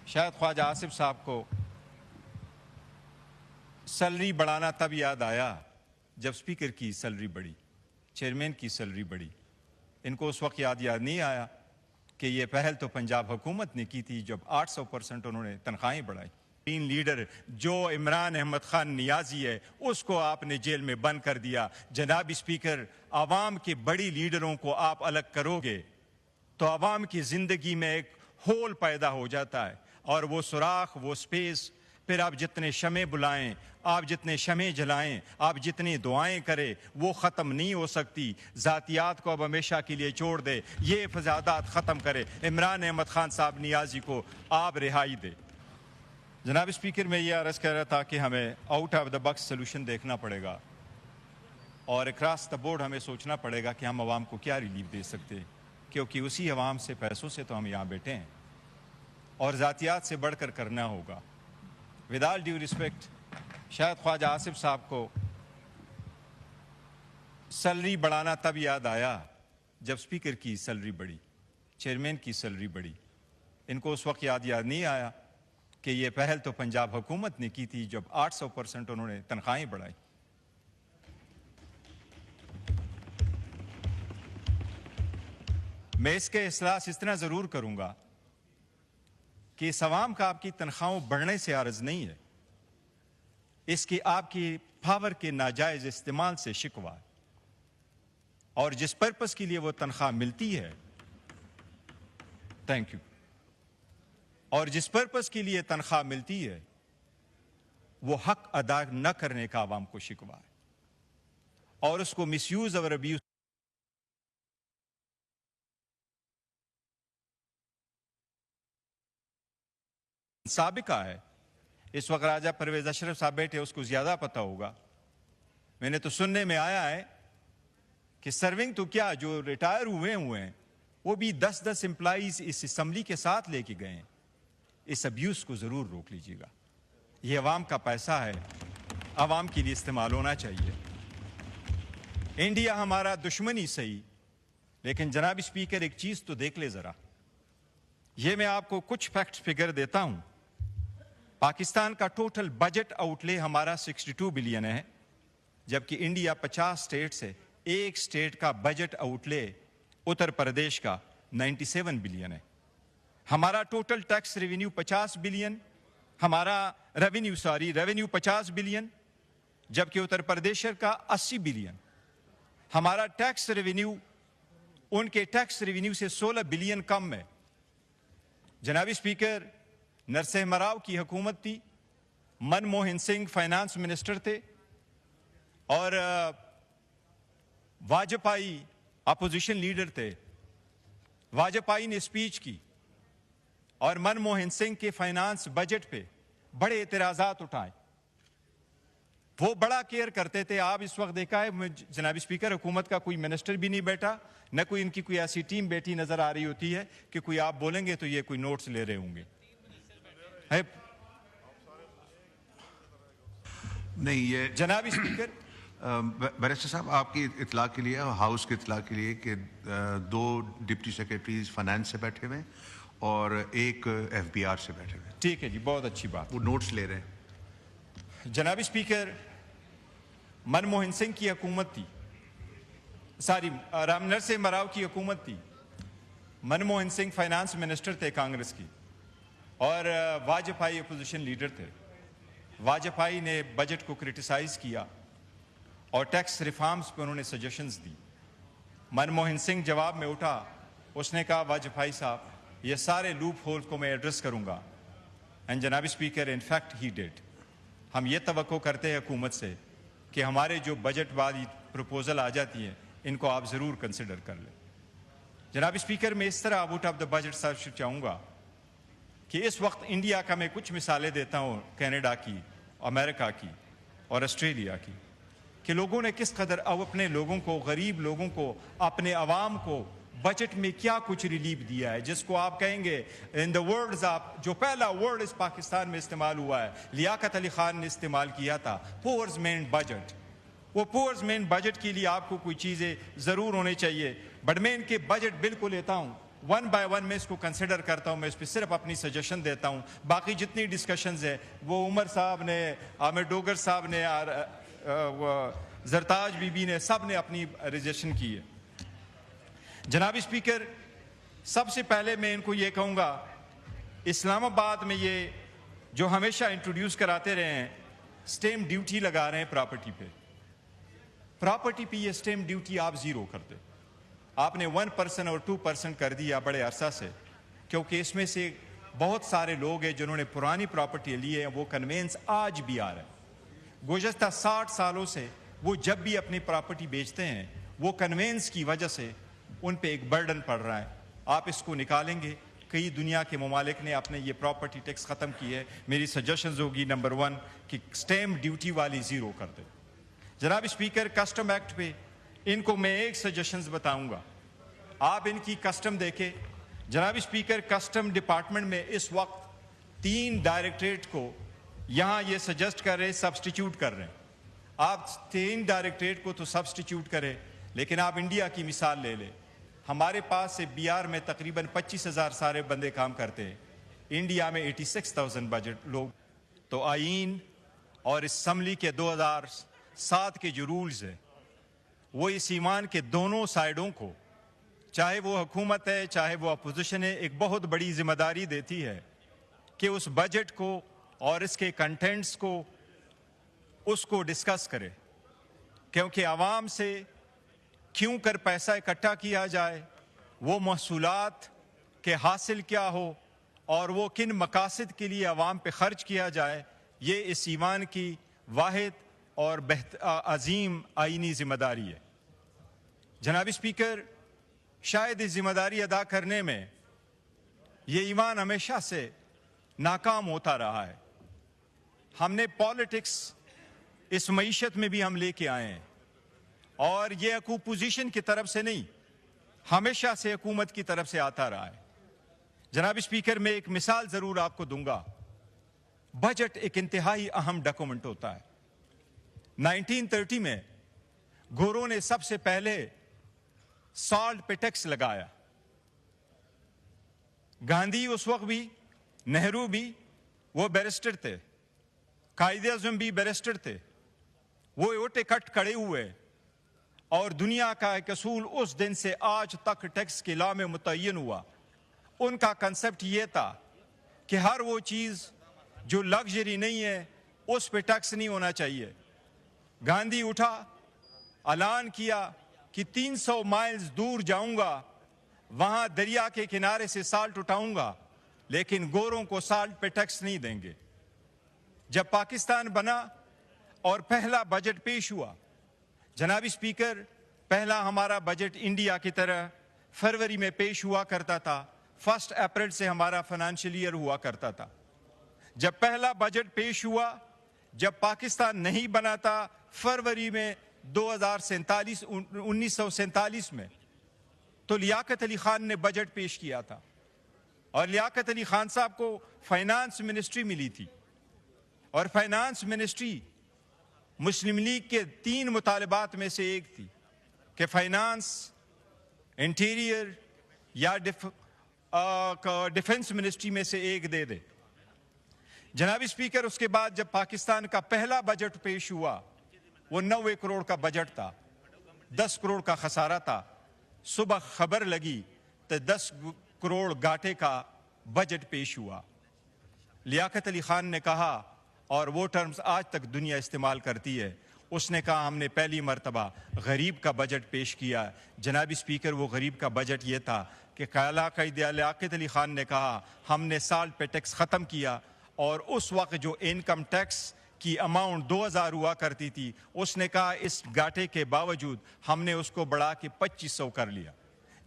شاید خواجہ آصف صاحب کو سیلری بڑھانا تب یاد آیا جب اسپیکر کی سیلری بڑھی، چیئرمین کی سیلری بڑھی۔ ان کو اس وقت یاد نہیں آیا کہ یہ پہل تو پنجاب حکومت نے کی تھی جب 800% انہوں نے تنخواہیں بڑھائی۔ تین لیڈر جو عمران احمد خان نیازی ہے اس کو آپ نے جیل میں بند کر دیا۔ جناب اسپیکر، عوام کے بڑی لیڈروں کو آپ الگ کرو گے تو عوام کی زندگی میں ایک ہول پیدا ہو جاتا ہے، اور وہ سوراخ، وہ سپیس، پھر آپ جتنے شمع بلائیں، آپ جتنے شمع جلائیں، آپ جتنی دعائیں کریں، وہ ختم نہیں ہو سکتی۔ ذاتیات کو اب ہمیشہ کے لیے چھوڑ دے، یہ فسادات ختم کرے۔ عمران احمد خان صاحب نیازی کو آپ رہائی دے۔ جناب اسپیکر، میں یہ عرض کر رہا تھا کہ ہمیں out of the box solution دیکھنا پڑے گا، اور اکراس دا بورڈ ہمیں سوچنا پڑے گا کہ ہم عوام کو کیا ریلیف دے سکتے ہیں، کیونکہ اسی عوام سے، پیسوں سے تو ہم یہاں بیٹھے ہیں، اور ذاتیات سے بڑھ کر کرنا ہوگا۔ ود آل ڈیو ریسپیکٹ، شاید خواجہ آصف صاحب کو سیلری بڑھانا تب یاد آیا جب اسپیکر کی سیلری بڑھی، چیئرمین کی سیلری بڑھی۔ ان کو اس وقت یاد نہیں آیا کہ یہ پہل تو پنجاب حکومت نے کی تھی جب 800% انہوں نے تنخواہیں بڑھائی۔ میں اس کے احساس اس طرح ضرور کروں گا کہ اس عوام کا آپ کی تنخواہوں بڑھنے سے عرض نہیں ہے، اس کی آپ کی پاور کے ناجائز استعمال سے شکوہ ہے، اور جس پرپس کے لیے وہ تنخواہ ملتی ہے، تھینک یو، اور جس پرپس کے لیے تنخواہ ملتی ہے وہ حق ادا نہ کرنے کا عوام کو شکوہ ہے، اور اس کو مس یوز اور ابیوز سابقہ ہے۔ اس وقت راجہ پرویز اشرف صاحب بیٹھے، اس کو زیادہ پتہ ہوگا۔ میں نے تو سننے میں آیا ہے کہ سرونگ تو کیا، جو ریٹائر ہوئے ہیں وہ بھی 10 امپلائیز اس اسمبلی کے ساتھ لے کے گئے ہیں۔ اس ابیوز کو ضرور روک لیجیے گا، یہ عوام کا پیسہ ہے، عوام کے لیے استعمال ہونا چاہیے۔ انڈیا ہمارا دشمن ہی صحیح، لیکن جناب اسپیکر ایک چیز تو دیکھ لے ذرا، یہ میں آپ کو کچھ فیکٹس فگر دیتا ہوں۔ پاکستان کا ٹوٹل بجٹ آؤٹ لے ہمارا 62 بلین ہے، جبکہ انڈیا 50 اسٹیٹ سے ایک اسٹیٹ کا بجٹ آؤٹ لے اتر پردیش کا 97 بلین ہے۔ ہمارا ٹوٹل ٹیکس ریونیو 50 بلین، ہمارا ریونیو 50 بلین، جبکہ اتر پردیش کا 80 بلین۔ ہمارا ٹیکس ریونیو ان کے ٹیکس ریونیو سے 16 بلین کم ہے۔ جناب اسپیکر، نرسمہا راؤ کی حکومت تھی، منموہن سنگھ فائنانس منسٹر تھے، اور واجپائی اپوزیشن لیڈر تھے۔ واجپائی نے اسپیچ کی اور منموہن سنگھ کے فائنانس بجٹ پہ بڑے اعتراضات اٹھائے۔ وہ بڑا کیئر کرتے تھے۔ آپ اس وقت دیکھا ہے جناب اسپیکر، حکومت کا کوئی منسٹر بھی نہیں بیٹھا، نہ کوئی ان کی کوئی ایسی ٹیم بیٹھی نظر آ رہی ہوتی ہے کہ کوئی آپ بولیں گے تو یہ کوئی نوٹس لے رہے ہوں گے۔ نہیں، یہ جناب اسپیکر، بیرسٹر صاحب آپ کی اطلاع کے لیے، ہاؤس کی اطلاع کے لیے، کہ 2 ڈپٹی سیکرٹریز فائنانس سے بیٹھے ہوئے اور ایک FBR سے بیٹھے ہوئے۔ ٹھیک ہے جی، بہت اچھی بات۔ وہ نوٹس لے رہے ہیں۔ جناب اسپیکر، منموہن سنگھ کی حکومت تھی، نرسمہا راؤ کی حکومت تھی، منموہن سنگھ فائنانس منسٹر تھے کانگریس کی، اور واجپائی اپوزیشن لیڈر تھے۔ واجپائی نے بجٹ کو کرٹیسائز کیا اور ٹیکس ریفارمز پہ انہوں نے سجیشنز دی۔ منموہن سنگھ جواب میں اٹھا، اس نے کہا واجپائی صاحب یہ سارے لوپ ہولز کو میں ایڈریس کروں گا، اینڈ جناب speaker in fact he did. ہم یہ توقع کرتے ہیں حکومت سے کہ ہمارے جو بجٹ والی پروپوزل آ جاتی ہیں ان کو آپ ضرور کنسیڈر کر لیں۔ جناب اسپیکر، میں اس طرح out of the budget search چاہوں گا کہ اس وقت انڈیا کا میں کچھ مثالیں دیتا ہوں، کینیڈا کی، امریکہ کی اور آسٹریلیا کی، کہ لوگوں نے کس قدر اب اپنے لوگوں کو، غریب لوگوں کو، اپنے عوام کو بجٹ میں کیا کچھ ریلیف دیا ہے، جس کو آپ کہیں گے ان دا ورڈز آپ، جو پہلا ورڈ اس پاکستان میں استعمال ہوا ہے، لیاقت علی خان نے استعمال کیا تھا، پورز مین بجٹ۔ وہ پورز مین بجٹ کے لیے آپ کو کوئی چیزیں ضرور ہونے چاہیے، بٹ میں ان کے بجٹ بل کو لیتا ہوں، ون بائی ون میں اس کو کنسیڈر کرتا ہوں, میں اس پہ صرف اپنی سجیشن دیتا ہوں. باقی جتنی ڈسکشنز ہیں وہ عمر صاحب نے, عامر ڈوگر صاحب نے, زرتاج بی بی نے, سب نے اپنی رجیشن کی ہے. جناب اسپیکر, سب سے پہلے میں ان کو یہ کہوں گا, اسلام آباد میں یہ جو ہمیشہ انٹروڈیوس کراتے رہے ہیں, سٹیمپ ڈیوٹی لگا رہے ہیں پراپرٹی پہ. پراپرٹی پہ یہ سٹیمپ ڈیوٹی آپ زیرو کر دیں. آپ نے 1% اور 2% کر دیا بڑے عرصہ سے, کیونکہ اس میں سے بہت سارے لوگ ہیں جنہوں نے پرانی پراپرٹی لی ہے, وہ کنوینس آج بھی آ رہا ہے. گزشتہ 60 سالوں سے وہ جب بھی اپنی پراپرٹی بیچتے ہیں, وہ کنوینس کی وجہ سے ان پہ ایک برڈن پڑ رہا ہے. آپ اس کو نکالیں گے. کئی دنیا کے ممالک نے اپنے یہ پراپرٹی ٹیکس ختم کی ہے. میری سجیشنز ہوگی نمبر 1 کہ سٹیمپ ڈیوٹی والی زیرو کر دیں. جناب اسپیکر, کسٹم ایکٹ پہ ان کو میں ایک سجیشنز بتاؤں گا, آپ ان کی کسٹم دیکھیں. جناب اسپیکر, کسٹم ڈپارٹمنٹ میں اس وقت 3 ڈائریکٹریٹ کو یہاں یہ سجیسٹ کر رہے سبسٹیچیوٹ کر رہے ہیں. آپ 3 ڈائریکٹریٹ کو تو سبسٹیچیوٹ کریں, لیکن آپ انڈیا کی مثال لے لیں. ہمارے پاس سے بہار میں تقریباً 25,000 سارے بندے کام کرتے ہیں, انڈیا میں 86,000 بجٹ لوگ. تو آئین اور اسمبلی کے 2007 کے جو رولز ہیں وہ اس ایمان کے دونوں سائڈوں کو, چاہے وہ حکومت ہے چاہے وہ اپوزیشن ہے, ایک بہت بڑی ذمہ داری دیتی ہے کہ اس بجٹ کو اور اس کے کنٹینٹس کو اس کو ڈسکس کرے. کیونکہ عوام سے کیوں کر پیسہ اکٹھا کیا جائے, وہ محصولات کے حاصل کیا ہو, اور وہ کن مقاصد کے لیے عوام پہ خرچ کیا جائے, یہ اس ایمان کی واحد اور عظیم آئینی ذمہ داری ہے. جناب اسپیکر, شاید اس ذمہ داری ادا کرنے میں یہ ایمان ہمیشہ سے ناکام ہوتا رہا ہے. ہم نے پالیٹکس اس معیشت میں بھی ہم لے کے آئے ہیں, اور یہ اپوزیشن کی طرف سے نہیں, ہمیشہ سے حکومت کی طرف سے آتا رہا ہے. جناب اسپیکر, میں ایک مثال ضرور آپ کو دوں گا. بجٹ ایک انتہائی اہم ڈاکومنٹ ہوتا ہے. 1930 میں گوروں نے سب سے پہلے سالٹ پہ ٹیکس لگایا. گاندھی اس وقت بھی, نہرو بھی, وہ بیرسٹر تھے, قائد اعظم بھی بیرسٹر تھے, وہ اوٹے کٹ کھڑے ہوئے, اور دنیا کا ایک اصول اس دن سے آج تک ٹیکس کے لا میں متعین ہوا. ان کا کنسپٹ یہ تھا کہ ہر وہ چیز جو لگژری نہیں ہے اس پہ ٹیکس نہیں ہونا چاہیے. گاندھی اٹھا, اعلان کیا کہ 300 مائلز دور جاؤں گا, وہاں دریا کے کنارے سے سالٹ اٹھاؤں گا, لیکن گوروں کو سالٹ پہ ٹیکس نہیں دیں گے. جب پاکستان بنا اور پہلا بجٹ پیش ہوا, جناب اسپیکر, پہلا ہمارا بجٹ انڈیا کی طرح فروری میں پیش ہوا کرتا تھا, 1 اپریل سے ہمارا فائنانشیل ایئر ہوا کرتا تھا. جب پہلا بجٹ پیش ہوا, جب پاکستان نہیں بنا تھا فروری میں 1947 میں, تو لیاقت علی خان نے بجٹ پیش کیا تھا, اور لیاقت علی خان صاحب کو فائنانس منسٹری ملی تھی, اور فائنانس منسٹری مسلم لیگ کے 3 مطالبات میں سے ایک تھی کہ فائنانس, انٹیریئر یا ڈیفنس منسٹری میں سے ایک دے دے. جناب اسپیکر, اس کے بعد جب پاکستان کا پہلا بجٹ پیش ہوا, وہ 90 کروڑ کا بجٹ تھا, 10 کروڑ کا خسارہ تھا. صبح خبر لگی تو 10 کروڑ گھاٹے کا بجٹ پیش ہوا. لیاقت علی خان نے کہا, اور وہ ٹرمز آج تک دنیا استعمال کرتی ہے, اس نے کہا ہم نے پہلی مرتبہ غریب کا بجٹ پیش کیا. جناب اسپیکر, وہ غریب کا بجٹ یہ تھا کہ قائد لیاقت علی خان نے کہا ہم نے سالٹ پہ ٹیکس ختم کیا, اور اس وقت جو انکم ٹیکس کی اماؤنٹ 2000 ہوا کرتی تھی, اس نے کہا اس گھاٹے کے باوجود ہم نے اس کو بڑھا کے 2500 کر لیا.